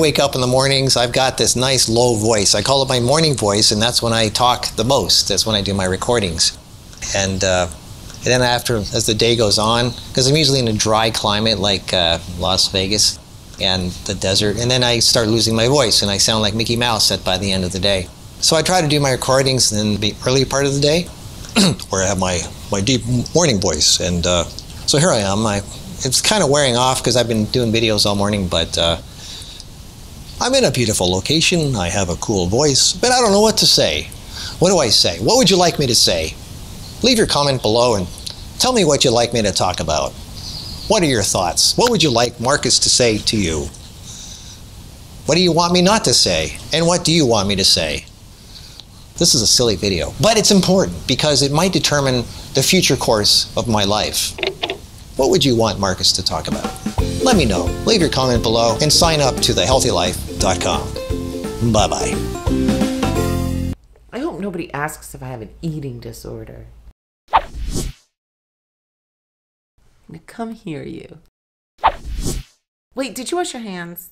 wake up in the mornings, I've got this nice low voice. I call it my morning voice, and that's when I talk the most. That's when I do my recordings. And then after, as the day goes on, because I'm usually in a dry climate like Las Vegas and the desert, and then I start losing my voice and I sound like Mickey Mouse by the end of the day. So I try to do my recordings in the early part of the day where I have my deep morning voice. And so here I am. It's kind of wearing off because I've been doing videos all morning, but I'm in a beautiful location. I have a cool voice, but I don't know what to say. What do I say? What would you like me to say? Leave your comment below and tell me what you'd like me to talk about. What are your thoughts? What would you like Marcus to say to you? What do you want me not to say? And what do you want me to say? This is a silly video, but it's important because it might determine the future course of my life. What would you want Marcus to talk about? Let me know. Leave your comment below and sign up to thehealthylife.com. Bye-bye. I hope nobody asks if I have an eating disorder. Now come here, you. Wait, did you wash your hands?